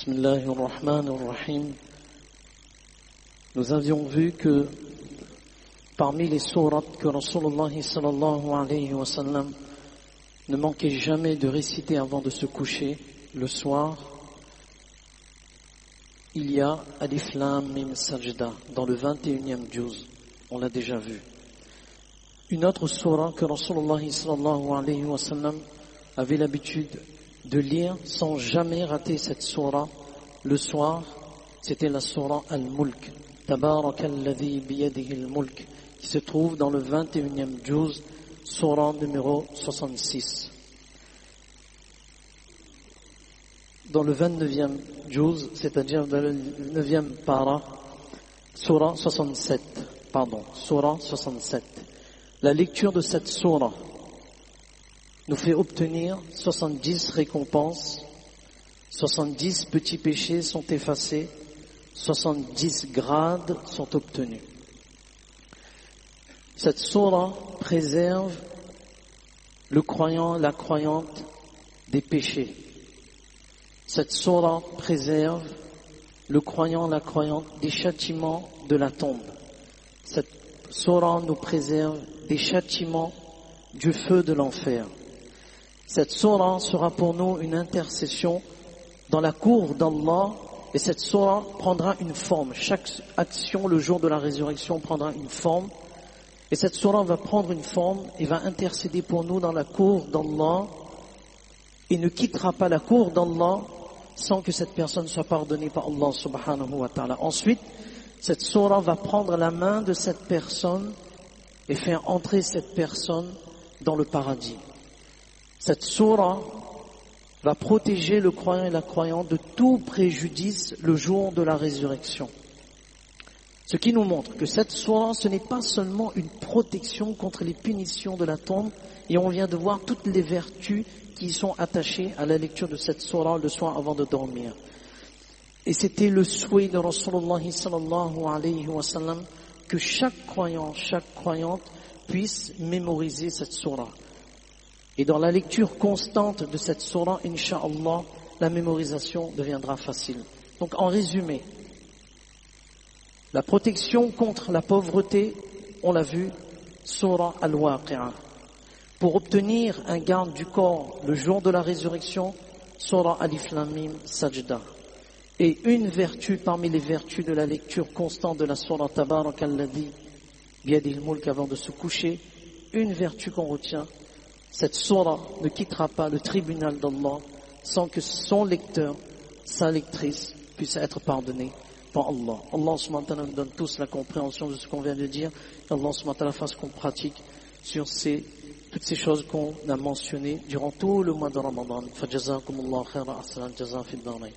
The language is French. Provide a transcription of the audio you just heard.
Bismillahirrahmanirrahim. Nous avions vu que parmi les sourates que Rasulullah sallallahu alayhi wa sallam ne manquait jamais de réciter avant de se coucher le soir, il y a Alif Lam Mim Sajda dans le 21e juz. On l'a déjà vu. Une autre sourate que Rasulullah sallallahu alayhi wa sallam avait l'habitude de lire sans jamais rater cette sourate le soir, c'était la sourate Al-Mulk, Tabarakalladhi biyadihi al-mulk, qui se trouve dans le 21e juz, sourate numéro 66. Dans le 29e juz, c'est-à-dire dans le 9e para, sourate 67. La lecture de cette sourate nous fait obtenir 70 récompenses, 70 petits péchés sont effacés, 70 grades sont obtenus. Cette sourate préserve le croyant, la croyante des péchés. Cette sourate préserve le croyant, la croyante des châtiments de la tombe. Cette sourate nous préserve des châtiments du feu de l'enfer. Cette sourate sera pour nous une intercession dans la cour d'Allah, et cette sourate prendra une forme. Chaque action le jour de la résurrection prendra une forme, et cette sourate va prendre une forme et va intercéder pour nous dans la cour d'Allah, et ne quittera pas la cour d'Allah sans que cette personne soit pardonnée par Allah subhanahu wa ta'ala. Ensuite, cette sourate va prendre la main de cette personne et faire entrer cette personne dans le paradis. Cette sourate va protéger le croyant et la croyante de tout préjudice le jour de la résurrection. Ce qui nous montre que cette sourate, ce n'est pas seulement une protection contre les punitions de la tombe, et on vient de voir toutes les vertus qui sont attachées à la lecture de cette sourate le soir avant de dormir. Et c'était le souhait de Rasulullah sallallahu alayhi wa sallam que chaque croyant, chaque croyante puisse mémoriser cette sourate. Et dans la lecture constante de cette sourate, Inch'Allah, la mémorisation deviendra facile. Donc en résumé, la protection contre la pauvreté, on l'a vu, sourate Al-Waqi'ah. Pour obtenir un garde du corps le jour de la résurrection, sourate Alif Lam Mim Sajda. Et une vertu parmi les vertus de la lecture constante de la sourate Tabarakalladhi biyadihi al-mulk avant de se coucher, une vertu qu'on retient, cette sourate ne quittera pas le tribunal d'Allah sans que son lecteur, sa lectrice, puisse être pardonné par Allah. Allah subhanahu wa ta'ala nous donne tous la compréhension de ce qu'on vient de dire. Allah subhanahu wa ta'ala fasse qu'on pratique sur toutes ces choses qu'on a mentionnées durant tout le mois de Ramadan. Fajazakumullah khairan ahsan al-jaza fi ad-darain.